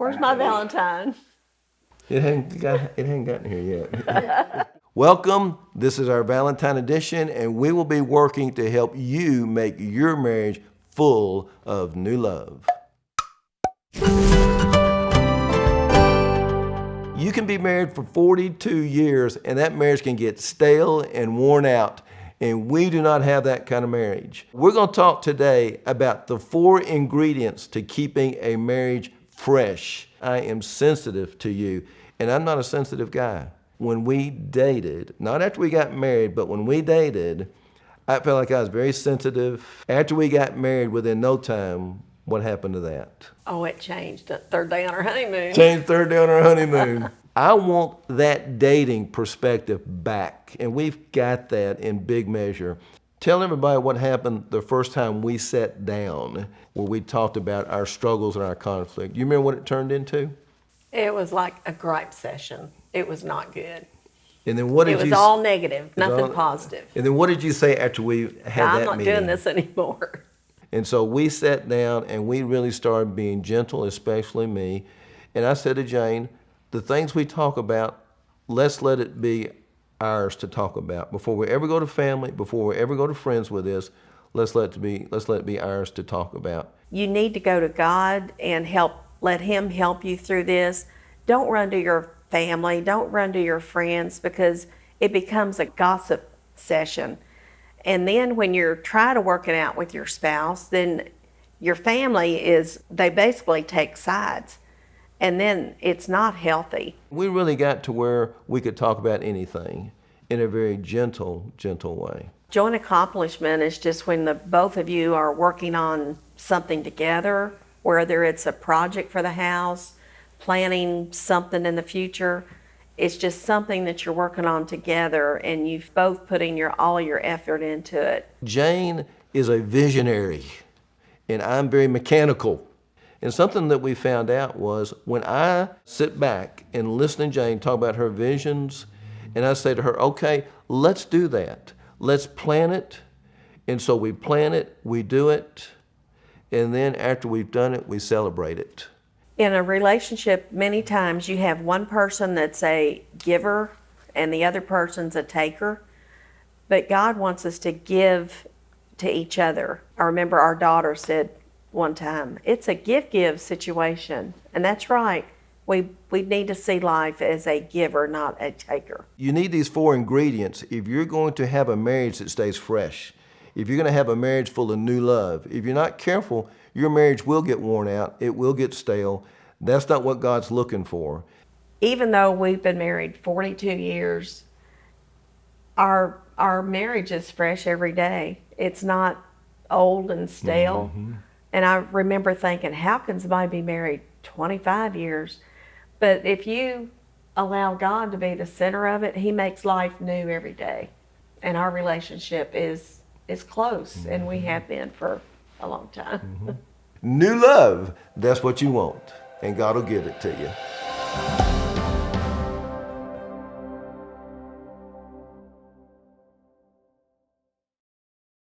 Where's my Valentine? It hadn't gotten here yet. Welcome. This is our Valentine edition, and we will be working to help you make your marriage full of new love. You can be married for 42 years, and that marriage can get stale and worn out, and we do not have that kind of marriage. We're going to talk today about the 4 ingredients to keeping a marriage fresh. I am sensitive to you, and I'm not a sensitive guy. When we dated, not after we got married, but when we dated, I felt like I was very sensitive. After we got married, within no time, what happened to that? Oh, it changed the third day on our honeymoon. Changed third day on our honeymoon. I want that dating perspective back, and we've got that in big measure. Tell everybody what happened the first time we sat down, where we talked about our struggles and our conflict. You remember what it turned into? It was like a gripe session. It was not good. And then what did you? It was all negative, nothing positive. And then what did you say after we had I'm that meeting? not doing this anymore. And so we sat down and we really started being gentle, especially me. And I said to Jane, the things we talk about, let's let it be ours to talk about. Before we ever go to family, before we ever go to friends with this, let's let it be ours to talk about. You need to go to God and let Him help you through this. Don't run to your family, don't run to your friends, because it becomes a gossip session. And then when you're trying to work it out with your spouse, then your family they basically take sides. And then it's not healthy. We really got to where we could talk about anything in a very gentle way. Joint accomplishment is just when both of you are working on something together, whether it's a project for the house, planning something in the future. It's just something that you're working on together, and you've both putting all your effort into it. Jane is a visionary, and I'm very mechanical. And something that we found out was when I sit back and listen to Jane talk about her visions, and I say to her, okay, let's do that. Let's plan it. And so we plan it, we do it, and then after we've done it, we celebrate it. In a relationship, many times you have one person that's a giver and the other person's a taker. But God wants us to give to each other. I remember our daughter said one time, it's a give-give situation. And that's right. We need to see life as a giver, not a taker. You need these 4 ingredients if you're going to have a marriage that stays fresh. If you're going to have a marriage full of new love. If you're not careful, your marriage will get worn out. It will get stale. That's not what God's looking for. Even though we've been married 42 years, our marriage is fresh every day. It's not old and stale. Mm-hmm. And I remember thinking, how can somebody be married 25 years? But if you allow God to be the center of it, He makes life new every day. And our relationship is close, mm-hmm. and we have been for a long time. Mm-hmm. New love, that's what you want, and God will give it to you.